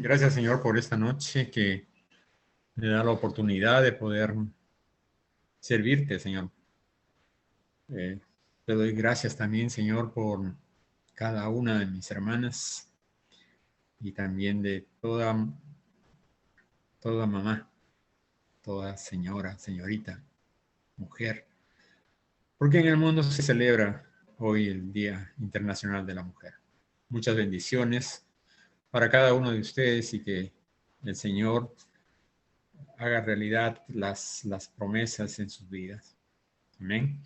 Gracias, Señor, por esta noche que me da la oportunidad de poder servirte, Señor. Te doy gracias también, Señor, por cada una de mis hermanas y también de toda mamá, toda señora, señorita, mujer. Porque en el mundo se celebra hoy el Día Internacional de la Mujer. Muchas bendiciones para cada uno de ustedes y que el Señor haga realidad las promesas en sus vidas. Amén.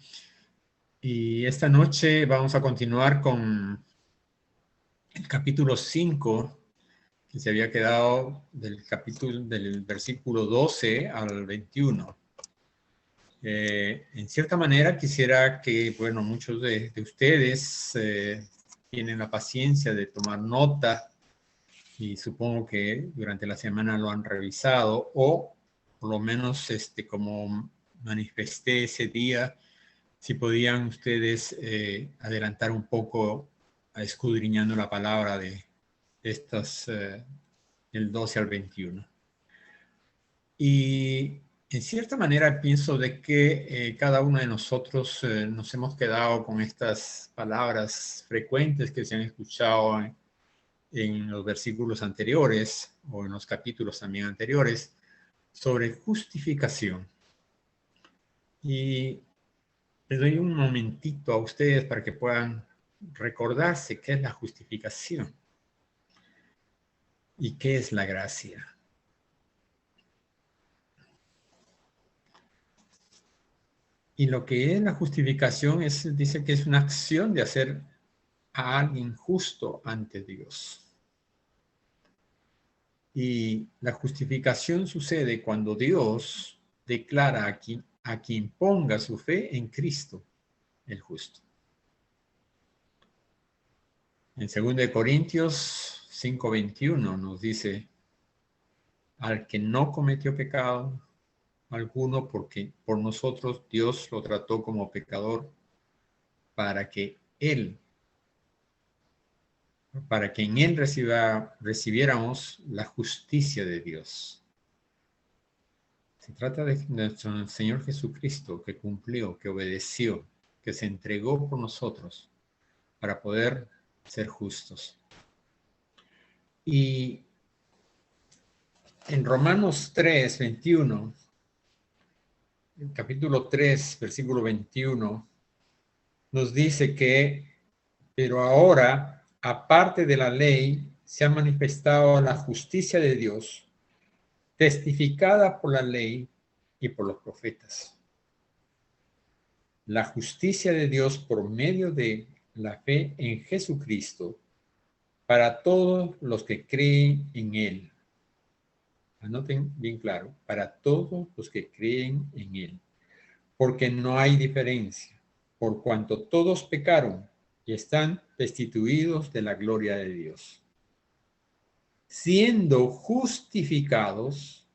Y esta noche vamos a continuar con el capítulo 5, que se había quedado del versículo 12 al 21. En cierta manera quisiera que, bueno, muchos de ustedes tienen la paciencia de tomar nota y supongo que durante la semana lo han revisado o por lo menos como manifesté ese día, si podían ustedes adelantar un poco escudriñando la palabra de estas del 12 al 21. Y en cierta manera pienso de que cada uno de nosotros nos hemos quedado con estas palabras frecuentes que se han escuchado en los versículos anteriores o en los capítulos también anteriores sobre justificación. Y les doy un momentito a ustedes para que puedan recordarse qué es la justificación y qué es la gracia. Y lo que es la justificación dice que es una acción de hacer a alguien justo ante Dios. Y la justificación sucede cuando Dios declara a quien ponga su fe en Cristo, el justo. En 2 Corintios 5:21 nos dice, al que no cometió pecado alguno, porque por nosotros Dios lo trató como pecador para que en él recibiéramos la justicia de Dios. Se trata de nuestro Señor Jesucristo que cumplió, que obedeció, que se entregó por nosotros para poder ser justos. Y en Romanos 3:21, el capítulo 3, versículo 21, nos dice que, pero ahora, aparte de la ley, se ha manifestado la justicia de Dios, testificada por la ley y por los profetas. La justicia de Dios por medio de la fe en Jesucristo para todos los que creen en Él. Anoten bien claro, para todos los que creen en Él. Porque no hay diferencia, por cuanto todos pecaron y están destituidos de la gloria de Dios, siendo justificados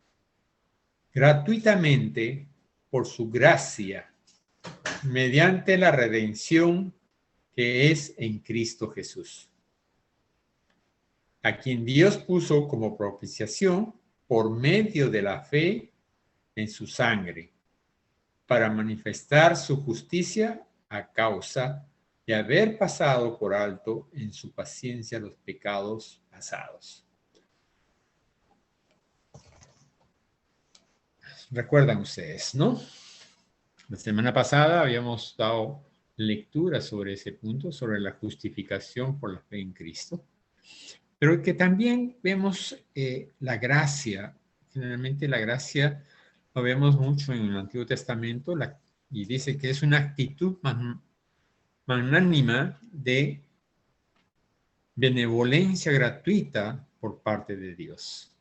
gratuitamente por su gracia, mediante la redención que es en Cristo Jesús, a quien Dios puso como propiciación por medio de la fe en su sangre, para manifestar su justicia a causa de haber pasado por alto en su paciencia los pecados pasados. Recuerdan ustedes, ¿no? La semana pasada habíamos dado lectura sobre ese punto, sobre la justificación por la fe en Cristo, pero que también vemos la gracia. Generalmente la gracia lo vemos mucho en el Antiguo Testamento y dice que es una actitud magnánima de benevolencia gratuita por parte de Dios.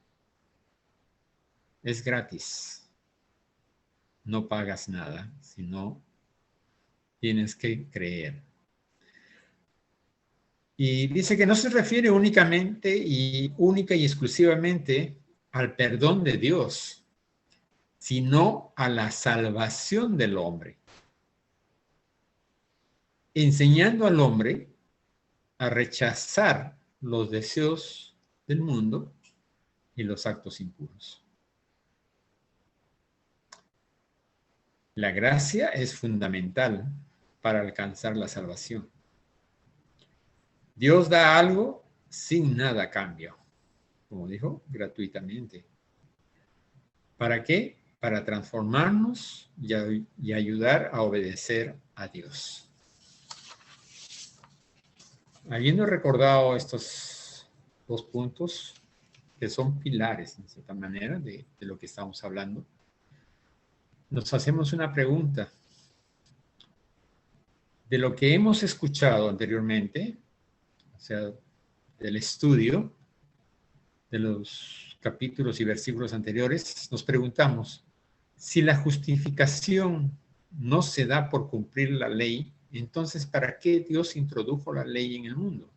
Es gratis. No pagas nada, sino tienes que creer. Y dice que no se refiere única y exclusivamente al perdón de Dios, sino a la salvación del hombre, enseñando al hombre a rechazar los deseos del mundo y los actos impuros. La gracia es fundamental para alcanzar la salvación. Dios da algo sin nada a cambio, como dijo, gratuitamente. ¿Para qué? Para transformarnos y ayudar a obedecer a Dios. Habiendo recordado estos dos puntos, que son pilares, en cierta manera, de lo que estamos hablando, nos hacemos una pregunta. De lo que hemos escuchado anteriormente, o sea, del estudio de los capítulos y versículos anteriores, nos preguntamos, si la justificación no se da por cumplir la ley, entonces, ¿para qué Dios introdujo la ley en el mundo?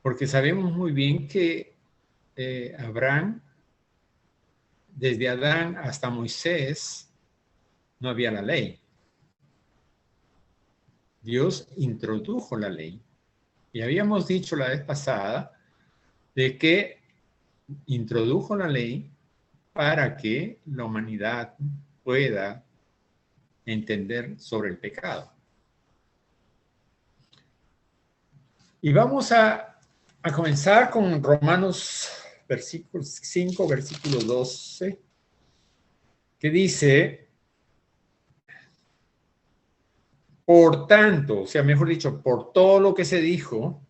Porque sabemos muy bien que Abraham, desde Adán hasta Moisés, no había la ley. Dios introdujo la ley. Y habíamos dicho la vez pasada de que introdujo la ley para que la humanidad pueda entender sobre el pecado. Y vamos a comenzar con Romanos 5, versículo 12, que dice, por tanto, o sea, mejor dicho, por todo lo que se dijo,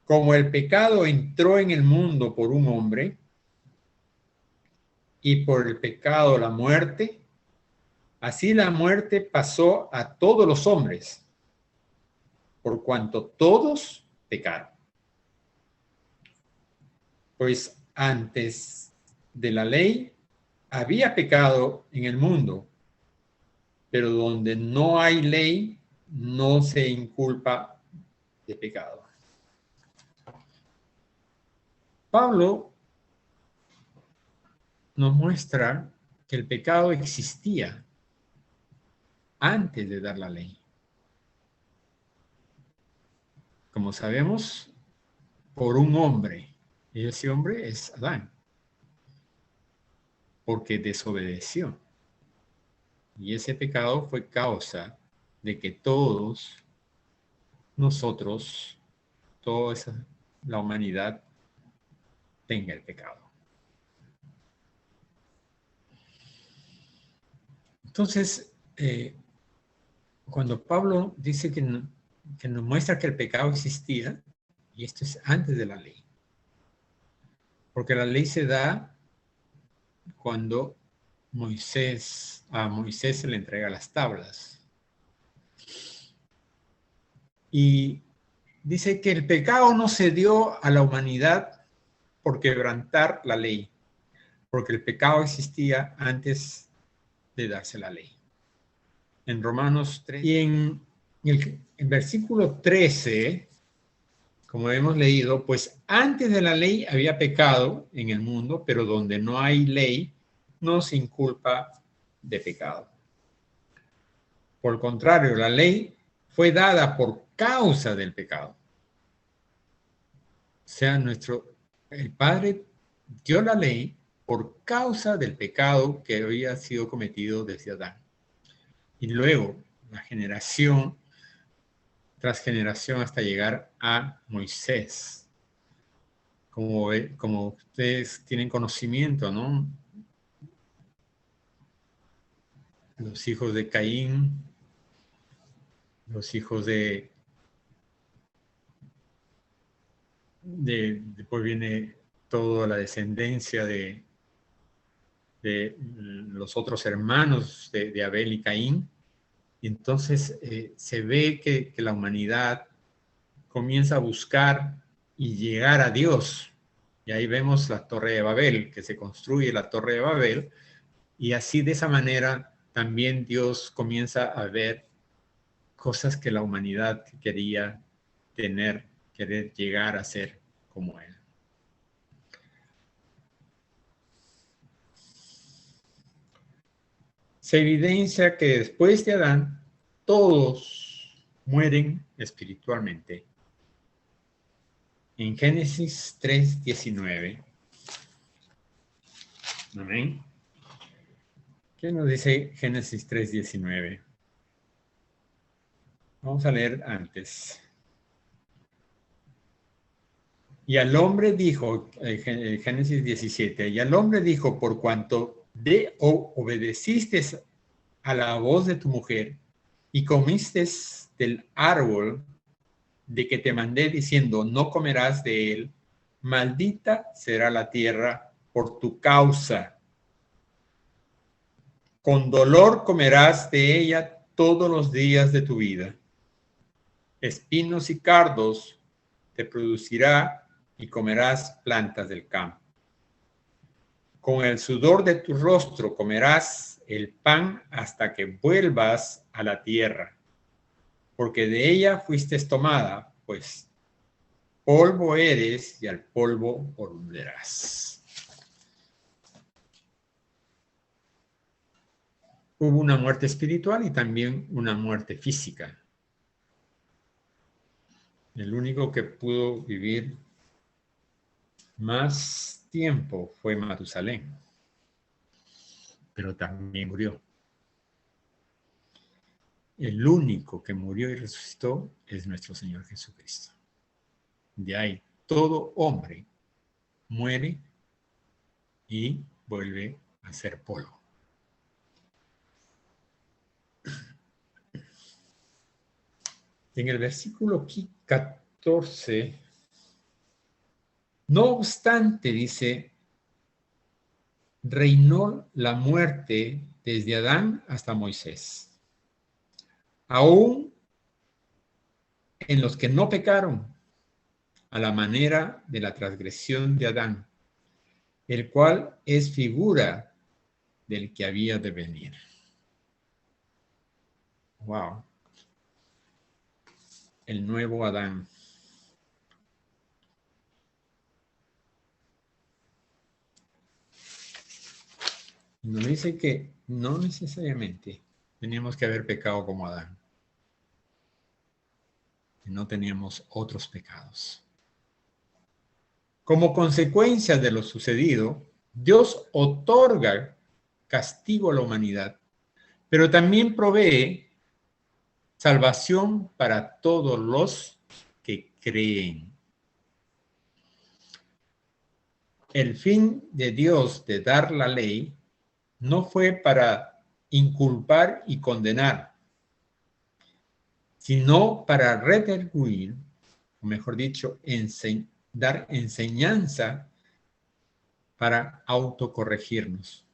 como el pecado entró en el mundo por un hombre, y por el pecado la muerte, así la muerte pasó a todos los hombres, por cuanto todos pecaron. Pues antes de la ley había pecado en el mundo, pero donde no hay ley, no se inculpa de pecado. Pablo nos muestra que el pecado existía antes de dar la ley. Como sabemos, por un hombre, y ese hombre es Adán, porque desobedeció. Y ese pecado fue causa de que todos nosotros, toda la humanidad, tenga el pecado. Entonces, cuando Pablo dice que nos muestra que el pecado existía, y esto es antes de la ley, porque la ley se da cuando a Moisés se le entrega las tablas. Y dice que el pecado no se dio a la humanidad por quebrantar la ley, porque el pecado existía antes de darse la ley. En Romanos 3, y en versículo 13, como hemos leído, pues antes de la ley había pecado en el mundo, pero donde no hay ley, no se inculpa de pecado. Por el contrario, la ley fue dada por causa del pecado. O sea, el Padre dio la ley por causa del pecado que había sido cometido desde Adán. Y luego, la generación tras generación hasta llegar a Moisés. Como ustedes tienen conocimiento, ¿no? Los hijos de Caín, los hijos después viene toda la descendencia de los otros hermanos de Abel y Caín. Y entonces se ve que la humanidad comienza a buscar y llegar a Dios. Y ahí vemos la Torre de Babel, que se construye la Torre de Babel, y así de esa manera también Dios comienza a ver cosas que la humanidad quería tener, querer llegar a ser como Él. Se evidencia que después de Adán, todos mueren espiritualmente en Génesis 3:19. Amén. ¿Qué nos dice Génesis 3:19? Vamos a leer antes. Y al hombre dijo, Génesis 17, y al hombre dijo, por cuanto obedeciste a la voz de tu mujer y comiste del árbol de que te mandé diciendo, no comerás de él, maldita será la tierra por tu causa. Con dolor comerás de ella todos los días de tu vida. Espinos y cardos te producirá y comerás plantas del campo. Con el sudor de tu rostro comerás el pan hasta que vuelvas a la tierra, porque de ella fuiste tomada, pues polvo eres y al polvo volverás. Hubo una muerte espiritual y también una muerte física. El único que pudo vivir más tiempo fue Matusalén, pero también murió. El único que murió y resucitó es nuestro Señor Jesucristo. De ahí, todo hombre muere y vuelve a ser polvo. En el versículo 14, no obstante, dice, reinó la muerte desde Adán hasta Moisés. Aún en los que no pecaron, a la manera de la transgresión de Adán, el cual es figura del que había de venir. Wow. El nuevo Adán. Nos dice que no necesariamente teníamos que haber pecado como Adán. No teníamos otros pecados. Como consecuencia de lo sucedido, Dios otorga castigo a la humanidad, pero también provee salvación para todos los que creen. El fin de Dios de dar la ley no fue para inculpar y condenar, sino para redarguir, o mejor dicho, dar enseñanza para autocorregirnos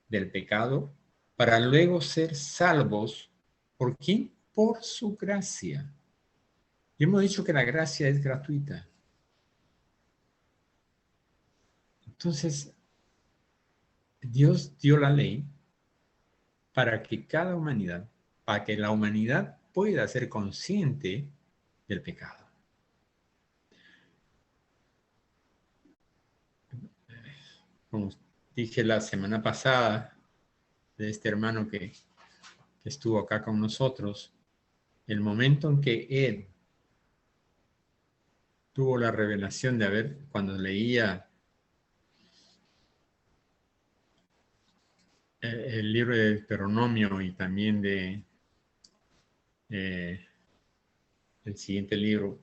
del pecado, para luego ser salvos. ¿Por quién? Por su gracia. Y hemos dicho que la gracia es gratuita. Entonces, Dios dio la ley para que para que la humanidad pueda ser consciente del pecado. Como dije la semana pasada de este hermano que estuvo acá con nosotros, el momento en que él tuvo la revelación de cuando leía el libro de Deuteronomio y también de el siguiente libro,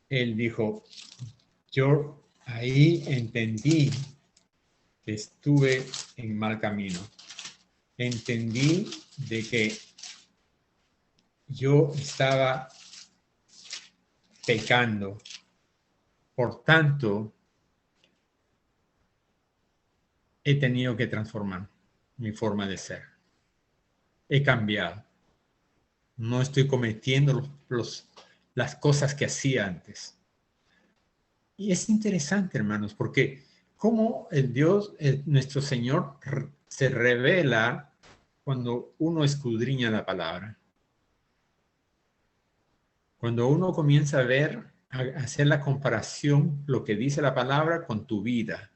él dijo, yo ahí entendí que estuve en mal camino. Entendí de que yo estaba pecando. Por tanto, he tenido que transformar mi forma de ser. He cambiado. No estoy cometiendo las cosas que hacía antes. Y es interesante, hermanos, porque cómo el Dios, nuestro Señor, se revela cuando uno escudriña la palabra. Cuando uno comienza a hacer la comparación, lo que dice la palabra con tu vida.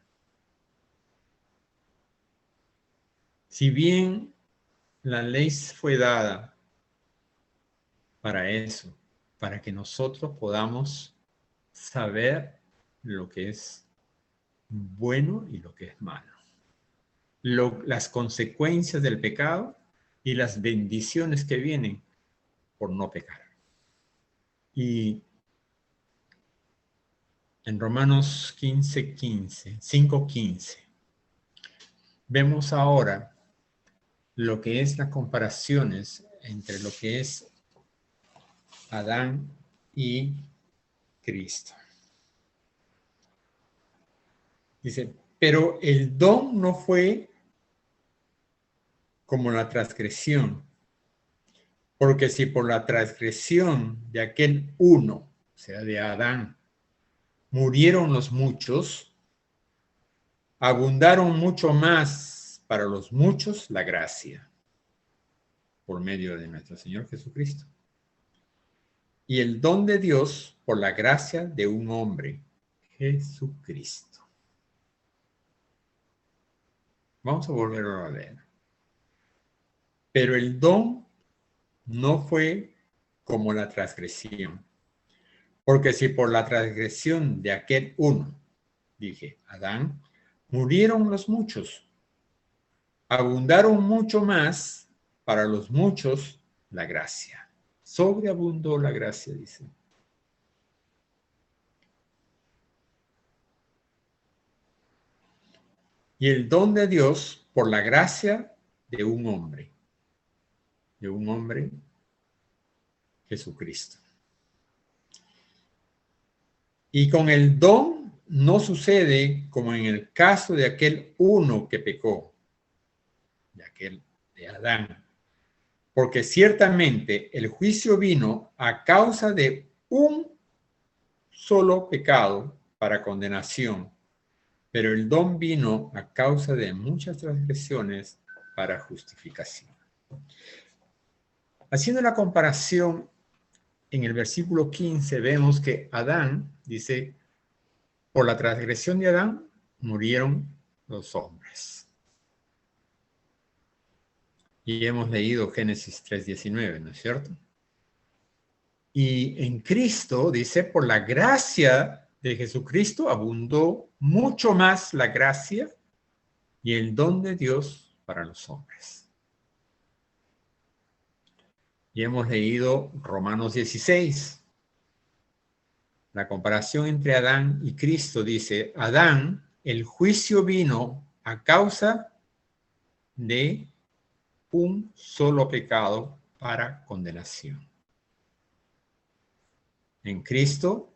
Si bien la ley fue dada para eso, para que nosotros podamos saber lo que es bueno y lo que es malo, las consecuencias del pecado y las bendiciones que vienen por no pecar. Y en Romanos 5:15, vemos ahora lo que es las comparaciones entre lo que es Adán y Cristo. Dice, pero el don no fue como la transgresión, porque si por la transgresión de aquel uno, o sea, de Adán, murieron los muchos, abundaron mucho más para los muchos la gracia, por medio de nuestro Señor Jesucristo. Y el don de Dios por la gracia de un hombre, Jesucristo. Vamos a volverlo a leer. Pero el don no fue como la transgresión. Porque si por la transgresión de aquel uno, dije, Adán, murieron los muchos, abundaron mucho más para los muchos la gracia. Sobreabundó la gracia, dice. Y el don de Dios por la gracia de un hombre. De un hombre, Jesucristo. Y con el don no sucede como en el caso de aquel uno que pecó, de Adán. Porque ciertamente el juicio vino a causa de un solo pecado para condenación, pero el don vino a causa de muchas transgresiones para justificación. Haciendo la comparación, en el versículo 15 vemos que Adán, dice, por la transgresión de Adán murieron los hombres. Y hemos leído Génesis 3:19, ¿no es cierto? Y en Cristo, dice, por la gracia de Jesucristo abundó mucho más la gracia y el don de Dios para los hombres. Y hemos leído Romanos 16. La comparación entre Adán y Cristo dice, Adán, el juicio vino a causa de un solo pecado para condenación. En Cristo,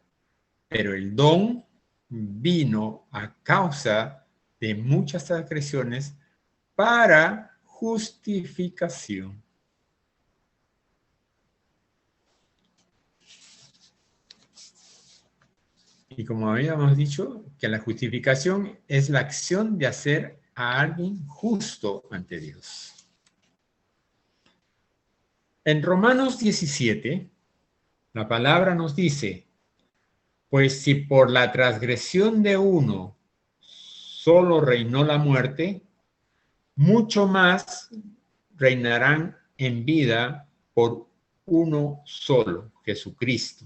pero el don vino a causa de muchas transgresiones para justificación. Y como habíamos dicho, que la justificación es la acción de hacer a alguien justo ante Dios. En Romanos 17, la palabra nos dice, pues si por la transgresión de uno solo reinó la muerte, mucho más reinarán en vida por uno solo, Jesucristo,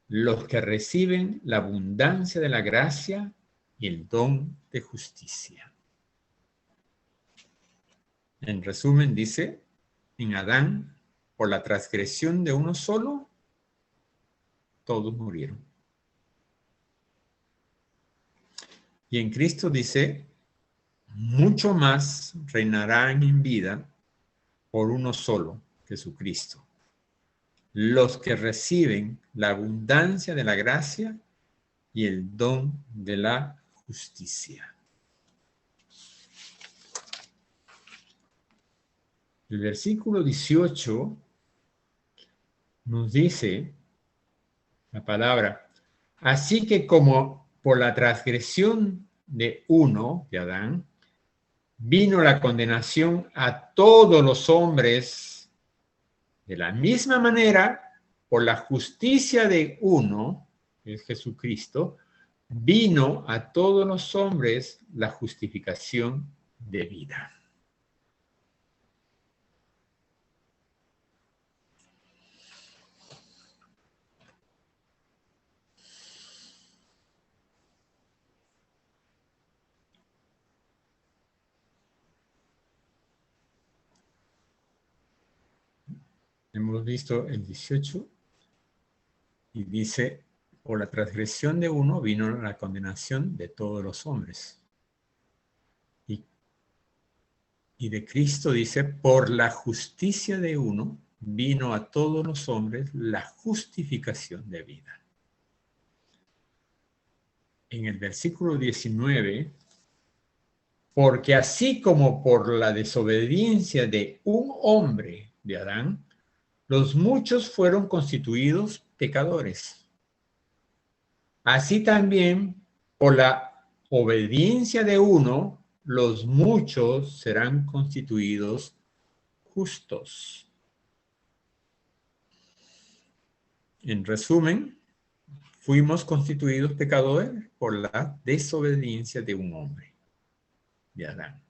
los que reciben la abundancia de la gracia y el don de justicia. En resumen, dice, en Adán, por la transgresión de uno solo, todos murieron. Y en Cristo dice, mucho más reinarán en vida por uno solo, Jesucristo, los que reciben la abundancia de la gracia y el don de la justicia. El versículo 18 nos dice la palabra, así que como por la transgresión de uno, de Adán, vino la condenación a todos los hombres, de la misma manera, por la justicia de uno, que es Jesucristo, vino a todos los hombres la justificación de vida. Hemos visto el 18 y dice, por la transgresión de uno vino la condenación de todos los hombres. Y de Cristo dice, por la justicia de uno vino a todos los hombres la justificación de vida. En el versículo 19, porque así como por la desobediencia de un hombre, de Adán, los muchos fueron constituidos pecadores. Así también, por la obediencia de uno, los muchos serán constituidos justos. En resumen, fuimos constituidos pecadores por la desobediencia de un hombre, de Adán.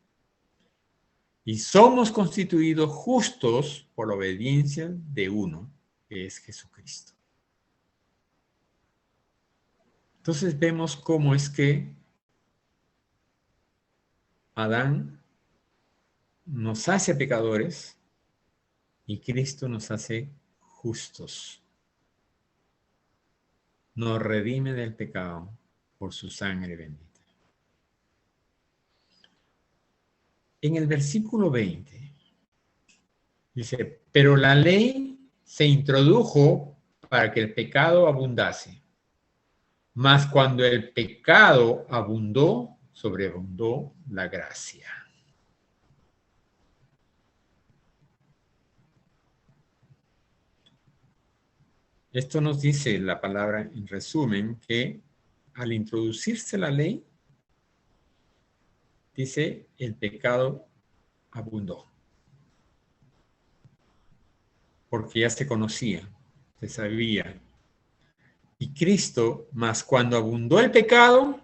Y somos constituidos justos por la obediencia de uno, que es Jesucristo. Entonces vemos cómo es que Adán nos hace pecadores y Cristo nos hace justos. Nos redime del pecado por su sangre bendita. En el versículo 20 dice, pero la ley se introdujo para que el pecado abundase. Mas cuando el pecado abundó, sobreabundó la gracia. Esto nos dice la palabra en resumen que al introducirse la ley, dice el pecado abundó. Porque ya se conocía, se sabía. Y Cristo, mas cuando abundó el pecado,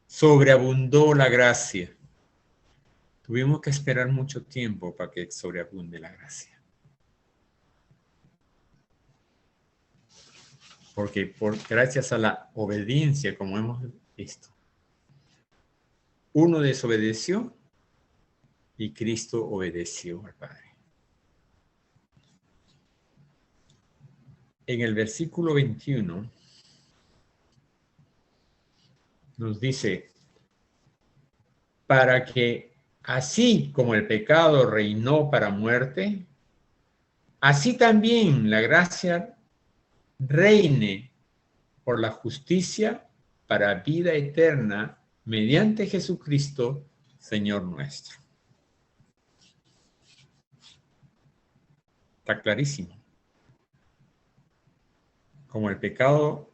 sobreabundó la gracia. Tuvimos que esperar mucho tiempo para que sobreabunde la gracia. Porque gracias a la obediencia, como hemos visto, uno desobedeció y Cristo obedeció al Padre. En el versículo 21 nos dice, para que así como el pecado reinó para muerte, así también la gracia reine por la justicia para vida eterna mediante Jesucristo, Señor nuestro. Está clarísimo. Como el pecado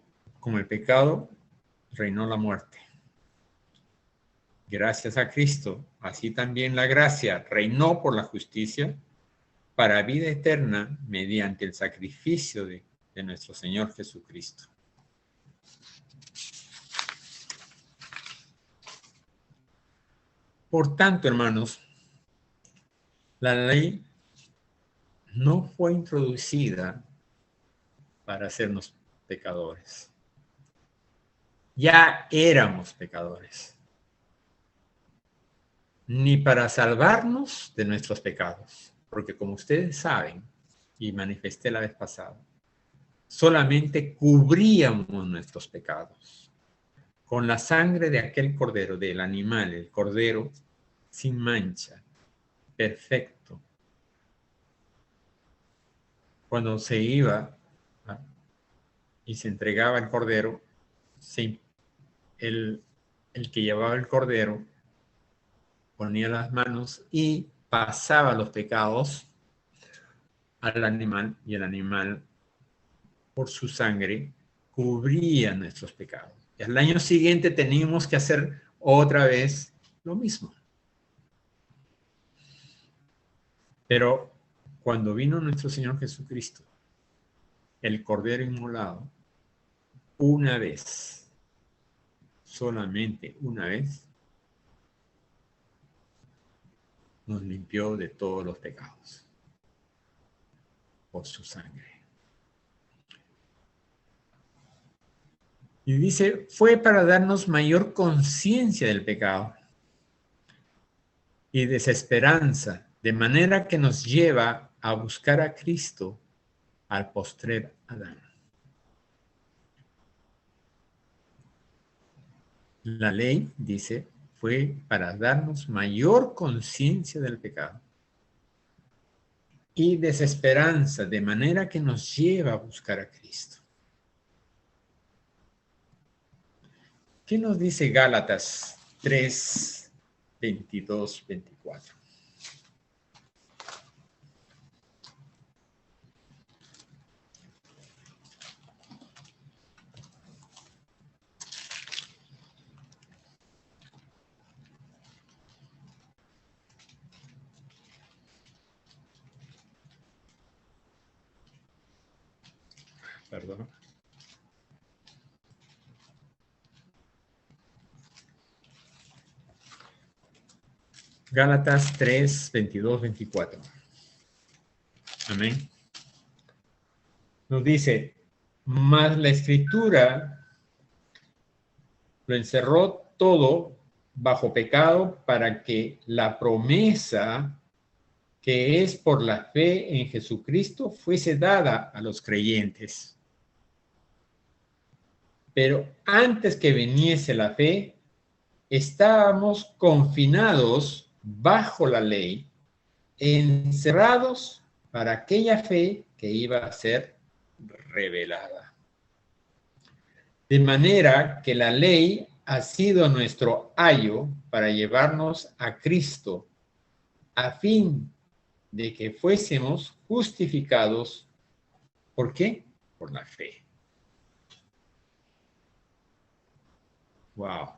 reinó la muerte. Gracias a Cristo, así también la gracia reinó por la justicia para vida eterna mediante el sacrificio de nuestro Señor Jesucristo. Por tanto, hermanos, la ley no fue introducida para hacernos pecadores. Ya éramos pecadores. Ni para salvarnos de nuestros pecados. Porque como ustedes saben, y manifesté la vez pasada, solamente cubríamos nuestros pecados con la sangre de aquel cordero, del animal, el cordero sin mancha, perfecto. Cuando se iba y se entregaba el cordero, el que llevaba el cordero ponía las manos y pasaba los pecados al animal, y el animal, por su sangre, cubría nuestros pecados. Y al año siguiente teníamos que hacer otra vez lo mismo. Pero cuando vino nuestro Señor Jesucristo, el Cordero inmolado, una vez, solamente una vez, nos limpió de todos los pecados por su sangre. Y dice, fue para darnos mayor conciencia del pecado y desesperanza, de manera que nos lleva a buscar a Cristo al postrer Adán. La ley, dice, fue para darnos mayor conciencia del pecado y desesperanza, de manera que nos lleva a buscar a Cristo. ¿Qué nos dice Gálatas 3, 22, 24? Perdón. Gálatas 3, 22, 24. Amén. Nos dice, mas la Escritura lo encerró todo bajo pecado para que la promesa que es por la fe en Jesucristo fuese dada a los creyentes. Pero antes que viniese la fe, estábamos confinados bajo la ley, encerrados para aquella fe que iba a ser revelada. De manera que la ley ha sido nuestro ayo para llevarnos a Cristo, a fin de que fuésemos justificados. ¿Por qué? Por la fe. Wow.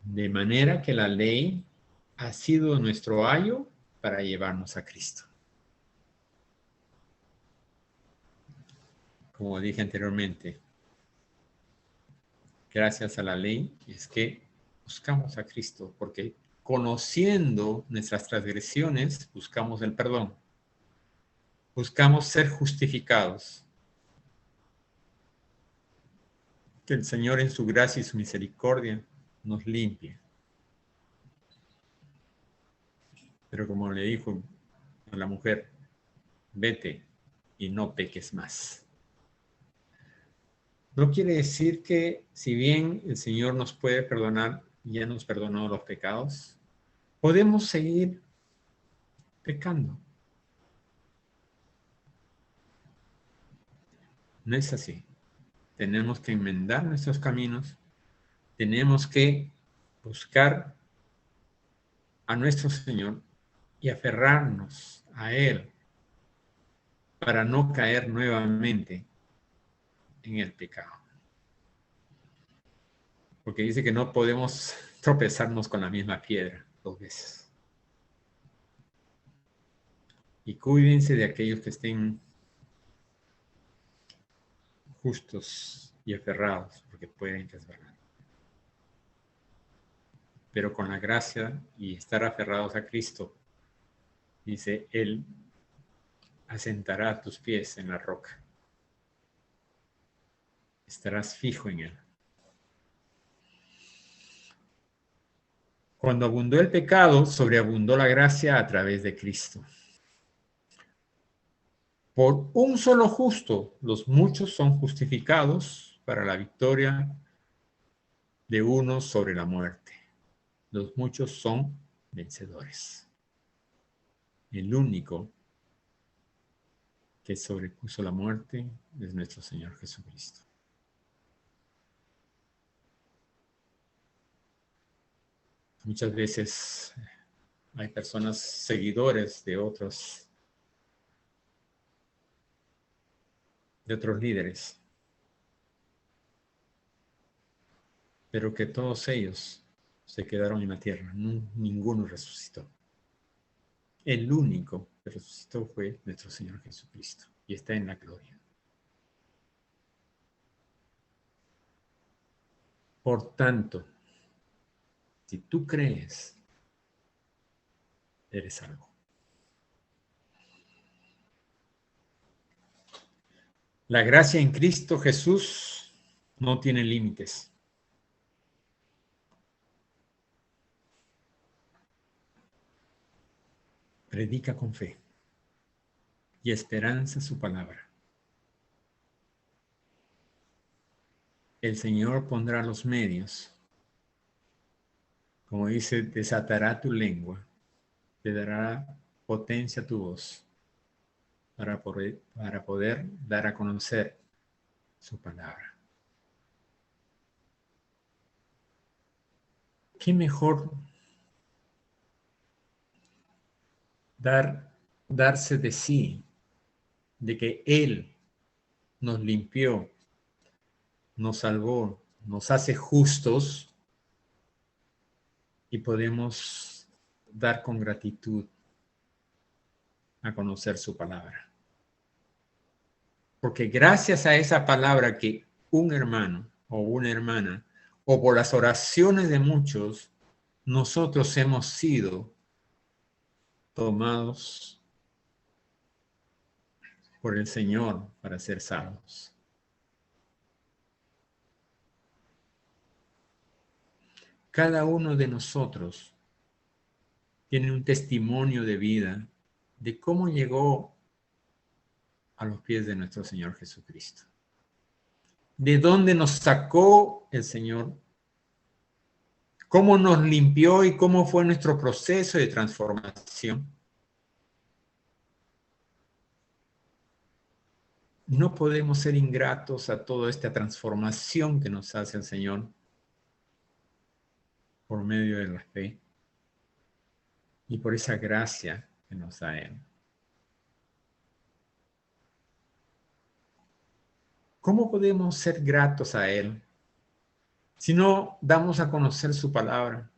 De manera que la ley ha sido nuestro ayo para llevarnos a Cristo. Como dije anteriormente, gracias a la ley es que buscamos a Cristo, porque conociendo nuestras transgresiones, buscamos el perdón. Buscamos ser justificados. Que el Señor en su gracia y su misericordia nos limpie. Pero como le dijo a la mujer, vete y no peques más. No quiere decir que si bien el Señor nos puede perdonar, ya nos perdonó los pecados, podemos seguir pecando. No es así. Tenemos que enmendar nuestros caminos, tenemos que buscar a nuestro Señor y aferrarnos a Él para no caer nuevamente en el pecado. Porque dice que no podemos tropezarnos con la misma piedra 2 veces. Y cuídense de aquellos que estén justos y aferrados, porque pueden resbalar. Pero con la gracia y estar aferrados a Cristo, dice, Él asentará tus pies en la roca. Estarás fijo en Él. Cuando abundó el pecado, sobreabundó la gracia a través de Cristo. Por un solo justo, los muchos son justificados para la victoria de uno sobre la muerte. Los muchos son vencedores. El único que sobrepuso la muerte es nuestro Señor Jesucristo. Muchas veces hay personas seguidores de otros líderes, pero que todos ellos se quedaron en la tierra, ninguno resucitó. El único que resucitó fue nuestro Señor Jesucristo y está en la gloria. Por tanto, si tú crees eres salvo. La gracia en Cristo Jesús no tiene límites. Predica con fe y esperanza su palabra. El Señor pondrá los medios. Como dice, desatará tu lengua, te dará potencia a tu voz para poder dar a conocer su palabra. ¿Qué mejor darse de sí, de que Él nos limpió, nos salvó, nos hace justos y podemos dar con gratitud a conocer su palabra? Porque gracias a esa palabra que un hermano o una hermana, o por las oraciones de muchos, nosotros hemos sido tomados por el Señor para ser salvos. Cada uno de nosotros tiene un testimonio de vida de cómo llegó a los pies de nuestro Señor Jesucristo. De dónde nos sacó el Señor, cómo nos limpió y cómo fue nuestro proceso de transformación. No podemos ser ingratos a toda esta transformación que nos hace el Señor por medio de la fe y por esa gracia que nos da Él. ¿Cómo podemos ser gratos a Él si no damos a conocer su palabra?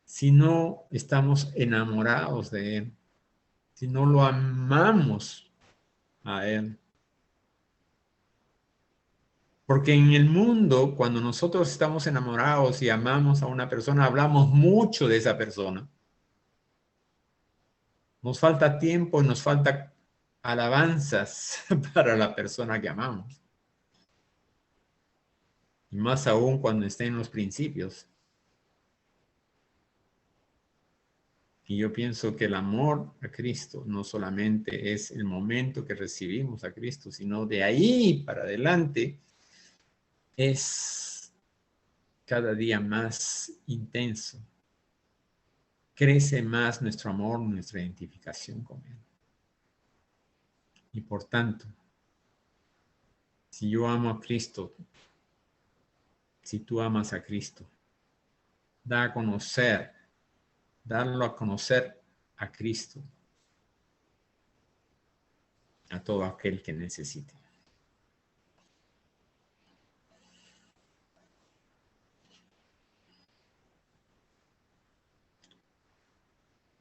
Si no estamos enamorados de Él, si no lo amamos a Él. Porque en el mundo, cuando nosotros estamos enamorados y amamos a una persona, hablamos mucho de esa persona. Nos falta tiempo y nos falta alabanzas para la persona que amamos. Y más aún cuando esté en los principios. Y yo pienso que el amor a Cristo no solamente es el momento que recibimos a Cristo, sino de ahí para adelante es cada día más intenso. Crece más nuestro amor, nuestra identificación con Él. Y por tanto, si yo amo a Cristo, si tú amas a Cristo, darlo a conocer a Cristo a todo aquel que necesite.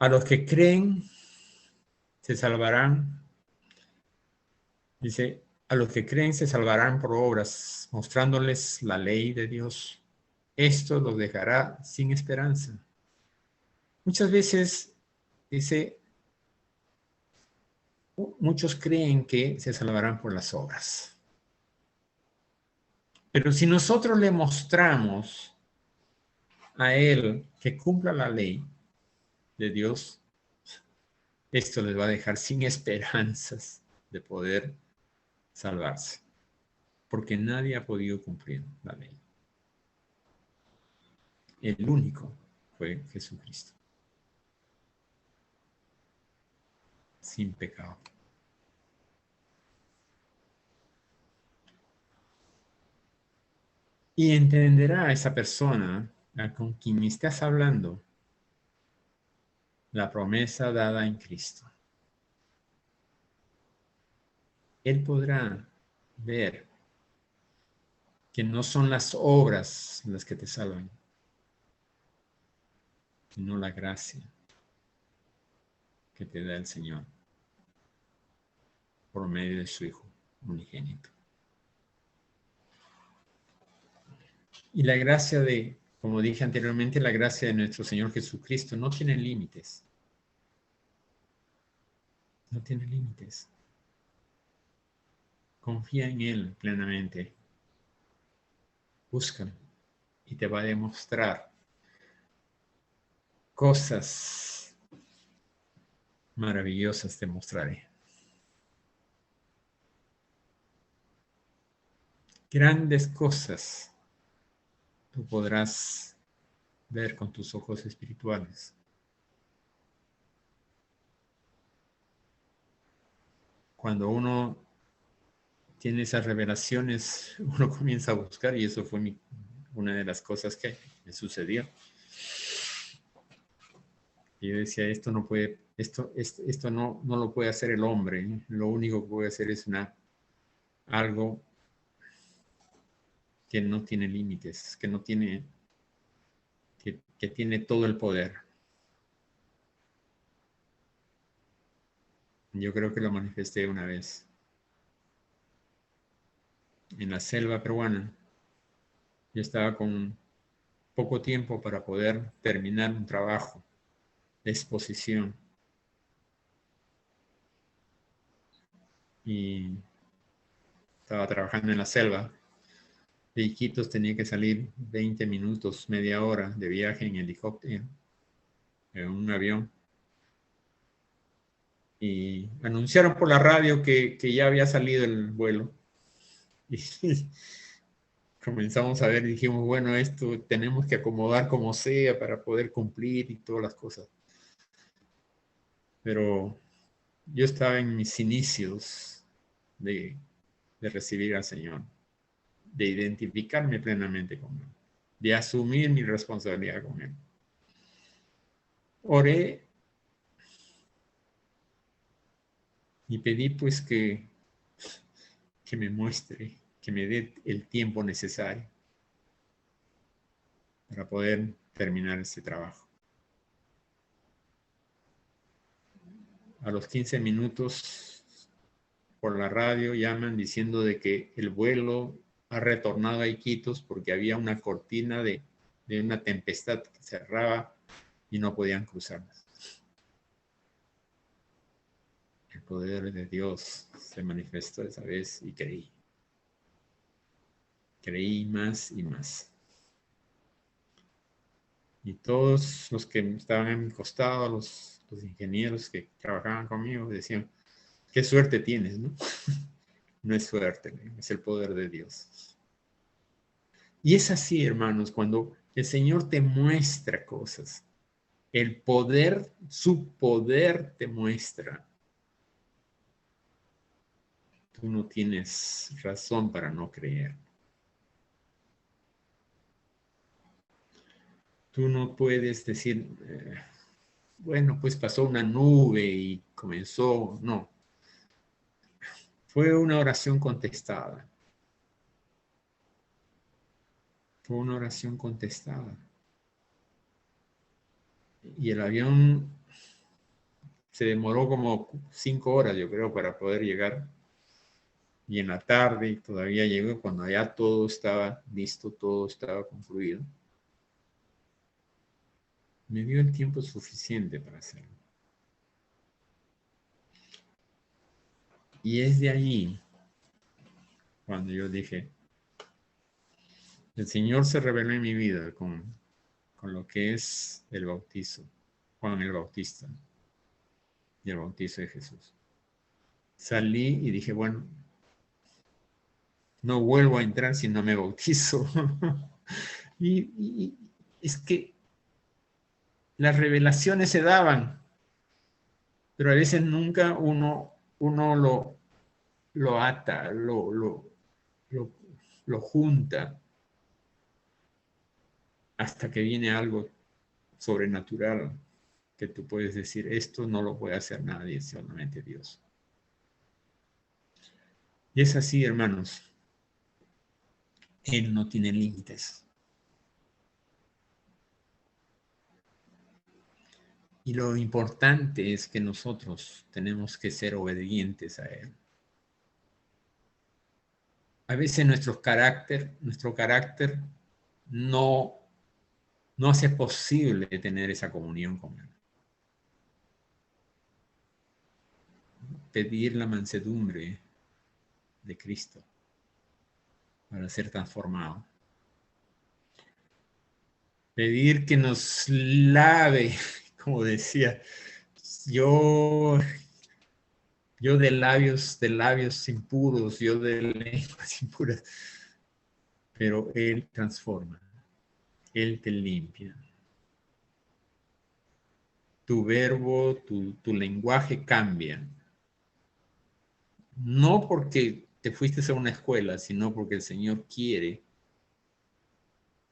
A los que creen se salvarán. Dice, a los que creen se salvarán por obras, mostrándoles la ley de Dios. Esto los dejará sin esperanza. Muchas veces, dice, muchos creen que se salvarán por las obras. Pero si nosotros le mostramos a Él que cumpla la ley de Dios, esto les va a dejar sin esperanzas de poder salvarse, porque nadie ha podido cumplir la ley. El único fue Jesucristo, sin pecado. Y entenderá a esa persona con quien estás hablando la promesa dada en Cristo. Él podrá ver que no son las obras las que te salvan, sino la gracia que te da el Señor por medio de su Hijo unigénito. Y la gracia como dije anteriormente, la gracia de nuestro Señor Jesucristo no tiene límites. No tiene límites. Confía en Él plenamente. Búscalo y te va a demostrar cosas maravillosas, te mostraré. Grandes cosas tú podrás ver con tus ojos espirituales. Cuando uno tiene esas revelaciones, uno comienza a buscar y eso fue una de las cosas que me sucedió. Y yo decía, esto no puede, esto no lo puede hacer el hombre, ¿eh? Lo único que puede hacer es algo que no tiene límites, que no tiene, que tiene todo el poder. Yo creo que lo manifesté una vez en la selva peruana. Yo estaba con poco tiempo para poder terminar un trabajo de exposición. Y estaba trabajando en la selva. De Iquitos tenía que salir 20 minutos, media hora de viaje en helicóptero, en un avión. Y anunciaron por la radio que ya había salido el vuelo. Y comenzamos a ver y dijimos, bueno, esto tenemos que acomodar como sea para poder cumplir y todas las cosas. Pero yo estaba en mis inicios de recibir al Señor, de identificarme plenamente con Él, de asumir mi responsabilidad con Él. Oré y pedí pues que me muestre, que me dé el tiempo necesario para poder terminar este trabajo. A los 15 minutos por la radio llaman diciendo de que el vuelo ha retornado a Iquitos porque había una cortina de una tempestad que cerraba y no podían cruzarlas. El poder de Dios se manifestó esa vez y creí. Creí más y más. Y todos los que estaban a mi costado, los ingenieros que trabajaban conmigo, decían, qué suerte tienes, ¿no? No es suerte, es el poder de Dios. Y es así, hermanos, cuando el Señor te muestra cosas, el poder, su poder te muestra. Tú no tienes razón para no creer. Tú no puedes decir, bueno, pues pasó una nube y comenzó. No, fue una oración contestada. Fue una oración contestada. Y el avión se demoró como 5 horas, yo creo, para poder llegar. Y en la tarde todavía llegó cuando ya todo estaba listo, todo estaba concluido. Me dio el tiempo suficiente para hacerlo. Y es de allí cuando yo dije, el Señor se reveló en mi vida con lo que es el bautizo, Juan el Bautista y el bautizo de Jesús. Salí y dije, bueno, no vuelvo a entrar si no me bautizo. y es que las revelaciones se daban, pero a veces nunca uno lo ata, lo, lo junta hasta que viene algo sobrenatural que tú puedes decir, esto no lo puede hacer nadie, solamente Dios. Y es así, hermanos. Él no tiene límites. Y lo importante es que nosotros tenemos que ser obedientes a Él. A veces nuestro carácter no hace posible tener esa comunión con Él. pedir la mansedumbre de Cristo para ser transformado. Pedir que nos lave, como decía, yo de labios impuros, yo de lenguas impuras, pero Él transforma, Él te limpia. Tu verbo, tu lenguaje cambia. No porque te fuiste a una escuela, sino porque el Señor quiere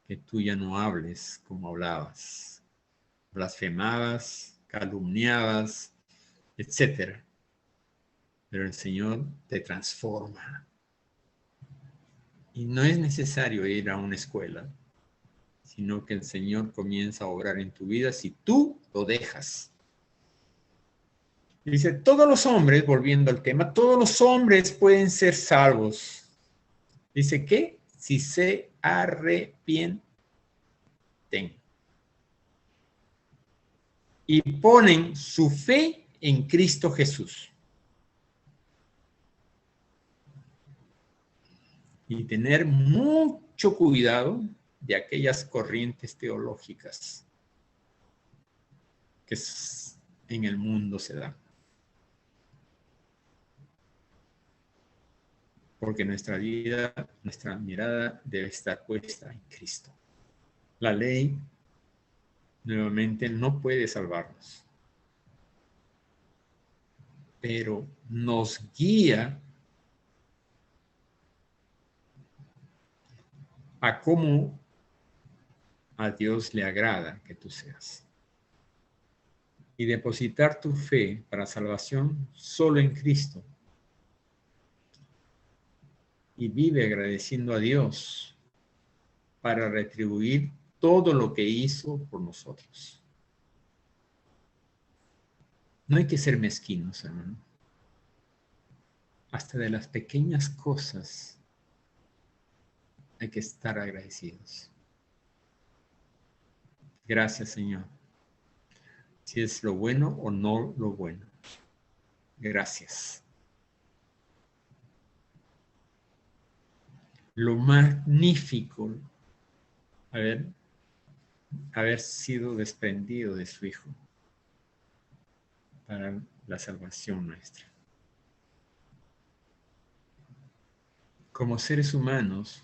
que tú ya no hables como hablabas. Blasfemabas, calumniabas, etcétera. Pero el Señor te transforma. Y no es necesario ir a una escuela, sino que el Señor comienza a obrar en tu vida si tú lo dejas. Dice, todos los hombres, volviendo al tema, todos los hombres pueden ser salvos. Dice que si se arrepienten y ponen su fe en Cristo Jesús. Y tener mucho cuidado de aquellas corrientes teológicas que en el mundo se dan. Porque nuestra vida, nuestra mirada debe estar puesta en Cristo. La ley, nuevamente, no puede salvarnos, pero nos guía a cómo a Dios le agrada que tú seas. Y depositar tu fe para salvación solo en Cristo. Y vive agradeciendo a Dios para retribuir todo lo que hizo por nosotros. No hay que ser mezquinos, hermano. Hasta de las pequeñas cosas hay que estar agradecidos. Gracias, Señor. Si es lo bueno o no lo bueno. Gracias. Lo magnífico, haber sido desprendido de su Hijo para la salvación nuestra. Como seres humanos,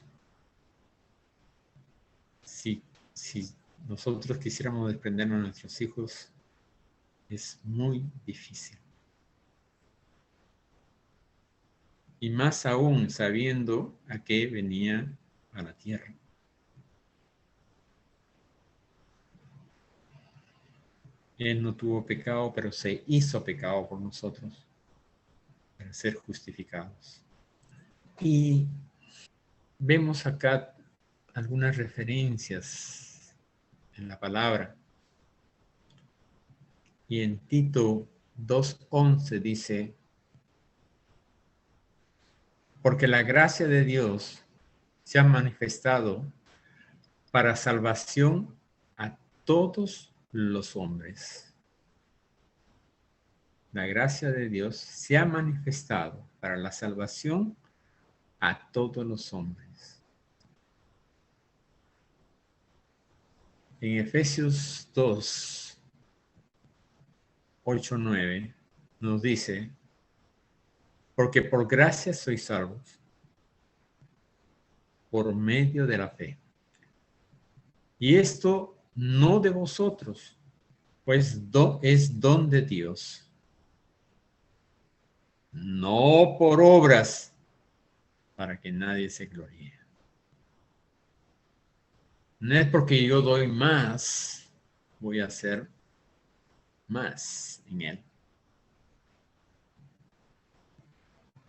si nosotros quisiéramos desprendernos de nuestros hijos, es muy difícil. Y más aún sabiendo a qué venía a la tierra. Él no tuvo pecado, pero se hizo pecado por nosotros para ser justificados. Y vemos acá algunas referencias en la palabra. Y en Tito 2:11 dice, porque la gracia de Dios se ha manifestado para salvación a todos los hombres. La gracia de Dios se ha manifestado para la salvación a todos los hombres. En Efesios 2, 8, 9 nos dice, porque por gracia sois salvos, por medio de la fe. Y esto no de vosotros, pues es don de Dios. No por obras, para que nadie se gloríe. No es porque yo doy más, voy a hacer más en él.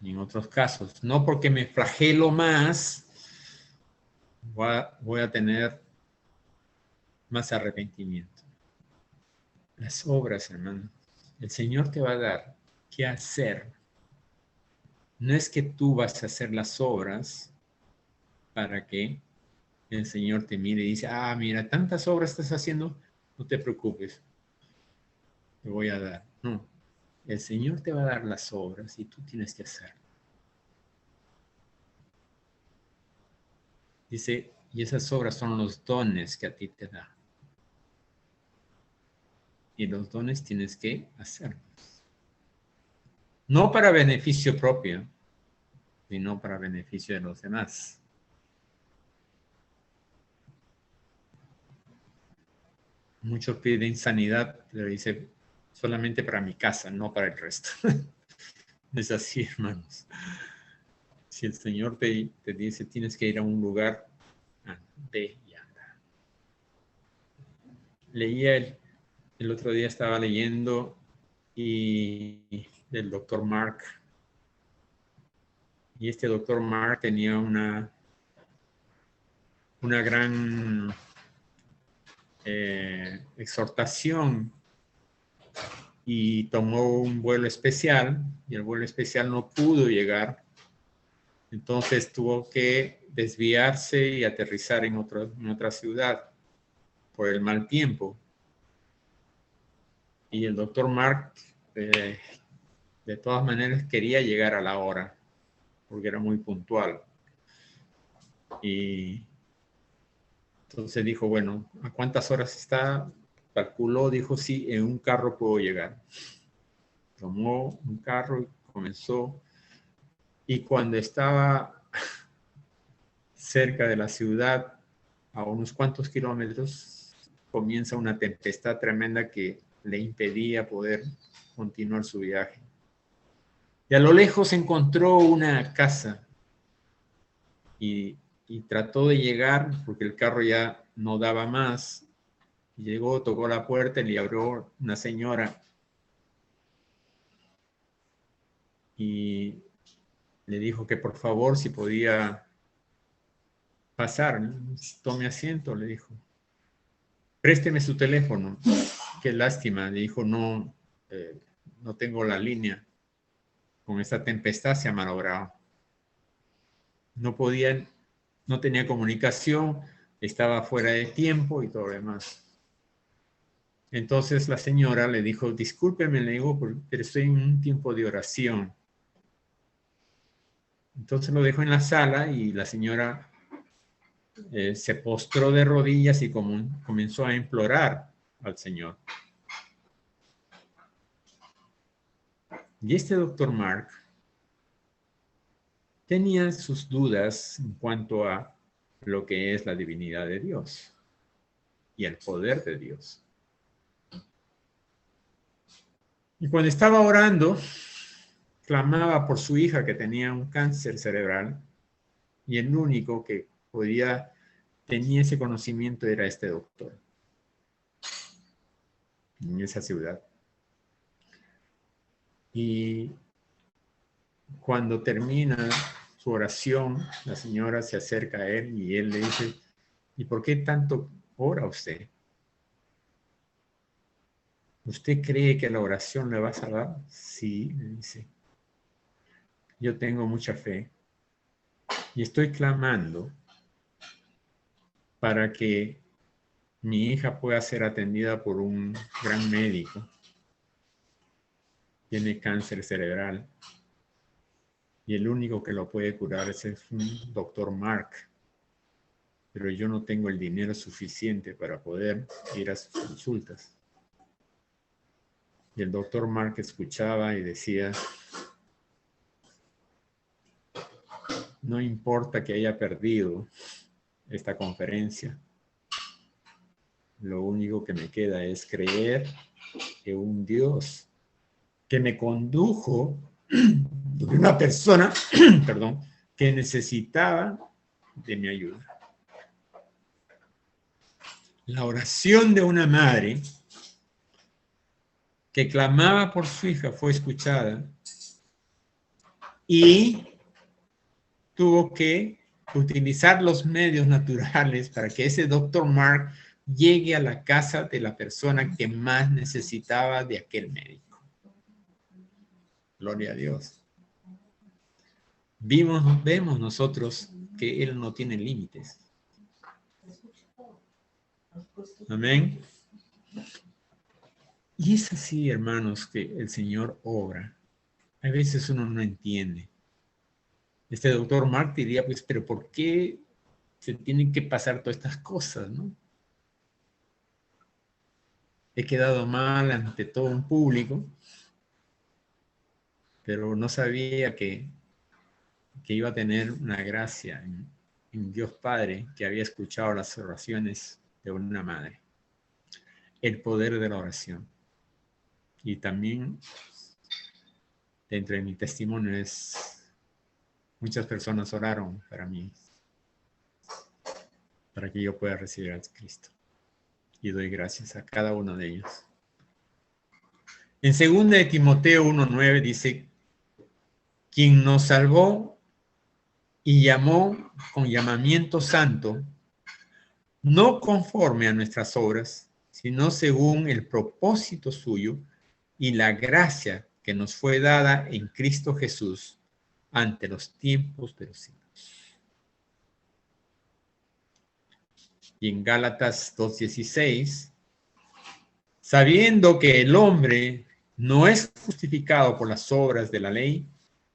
Y en otros casos, no porque me flagelo más, voy a tener más arrepentimiento. Las obras, hermano, el Señor te va a dar qué hacer. No es que tú vas a hacer las obras para que el Señor te mire y dice, mira, tantas obras estás haciendo, no te preocupes, te voy a dar. No, El Señor te va a dar las obras y tú tienes que hacerlo. Dice, y esas obras son los dones que a ti te da. Y los dones tienes que hacerlos. No para beneficio propio, sino para beneficio de los demás. Muchos piden sanidad, pero dice, solamente para mi casa, no para el resto. Es así, hermanos. Si el Señor te dice, tienes que ir a un lugar, ve y anda. Leía el otro día, estaba leyendo del doctor Mark. Y este doctor Mark tenía una gran exhortación y tomó un vuelo especial y el vuelo especial no pudo llegar. Entonces tuvo que desviarse y aterrizar en otra ciudad por el mal tiempo. Y el doctor Mark de todas maneras quería llegar a la hora porque era muy puntual. Y entonces dijo, bueno, ¿a cuántas horas está? Calculó, dijo, sí, en un carro puedo llegar. Tomó un carro y comenzó. Y cuando estaba cerca de la ciudad, a unos cuantos kilómetros, comienza una tempestad tremenda que le impedía poder continuar su viaje. Y a lo lejos encontró una casa y trató de llegar porque el carro ya no daba más. Llegó, tocó la puerta y le abrió una señora y le dijo que por favor si podía pasar, ¿no? Tome asiento, le dijo. Présteme su teléfono. Qué lástima, le dijo, no, no tengo la línea. Con esta tempestad se ha malogrado. No podían, no tenía comunicación, estaba fuera de tiempo y todo lo demás. Entonces la señora le dijo, discúlpeme, le digo, pero estoy en un tiempo de oración. Entonces lo dejó en la sala y la señora se postró de rodillas y comenzó a implorar al Señor. Y este doctor Mark tenía sus dudas en cuanto a lo que es la divinidad de Dios y el poder de Dios. Y cuando estaba orando, clamaba por su hija que tenía un cáncer cerebral y el único que tenía ese conocimiento era este doctor en esa ciudad. Y cuando termina su oración, la señora se acerca a él y él le dice, ¿y por qué tanto ora usted? ¿Usted cree que la oración le va a salvar? Sí, le dice. Yo tengo mucha fe y estoy clamando para que mi hija pueda ser atendida por un gran médico. Tiene cáncer cerebral y el único que lo puede curar es un doctor Mark. Pero yo no tengo el dinero suficiente para poder ir a sus consultas. Y el doctor Mark escuchaba y decía, no importa que haya perdido esta conferencia, lo único que me queda es creer que un Dios que me condujo de una persona, perdón, que necesitaba de mi ayuda. La oración de una madre que clamaba por su hija fue escuchada y tuvo que utilizar los medios naturales para que ese doctor Mark llegue a la casa de la persona que más necesitaba de aquel médico. Gloria a Dios. Vemos nosotros que Él no tiene límites. Amén. Y es así, hermanos, que el Señor obra. A veces uno no entiende. Este doctor Mark diría, pues, pero ¿por qué se tienen que pasar todas estas cosas, no? He quedado mal ante todo un público, pero no sabía que iba a tener una gracia en Dios Padre que había escuchado las oraciones de una madre. El poder de la oración. Y también dentro de mi testimonio muchas personas oraron para mí, para que yo pueda recibir a Cristo. Y doy gracias a cada uno de ellos. En 2 de Timoteo 1:9 dice, quien nos salvó y llamó con llamamiento santo, no conforme a nuestras obras, sino según el propósito suyo y la gracia que nos fue dada en Cristo Jesús ante los tiempos de los siglos. Y en Gálatas 2:16, sabiendo que el hombre no es justificado por las obras de la ley,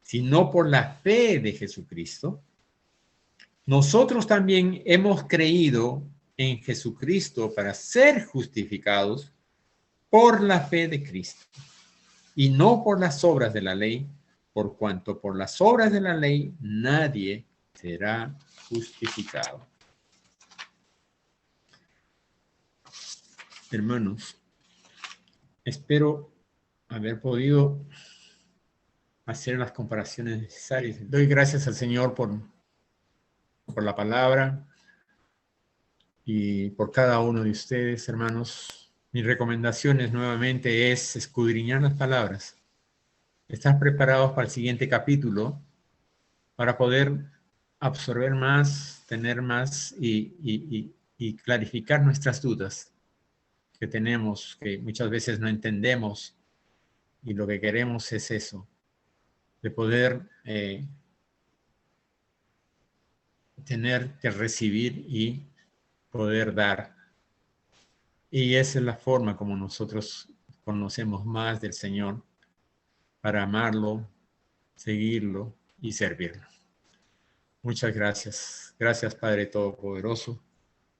sino por la fe de Jesucristo, nosotros también hemos creído en Jesucristo para ser justificados por la fe de Cristo, y no por las obras de la ley, por cuanto por las obras de la ley nadie será justificado. Hermanos, espero haber podido hacer las comparaciones necesarias. Doy gracias al Señor por la palabra y por cada uno de ustedes, hermanos. Mis recomendaciones nuevamente es escudriñar las palabras, estar preparados para el siguiente capítulo, para poder absorber más, tener más y clarificar nuestras dudas que tenemos, que muchas veces no entendemos, y lo que queremos es eso, de poder tener que recibir y poder dar. Y esa es la forma como nosotros conocemos más del Señor, para amarlo, seguirlo y servirlo. Muchas gracias. Gracias, Padre Todopoderoso,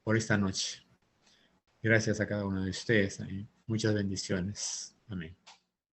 por esta noche. Gracias a cada uno de ustedes. Muchas bendiciones. Amén.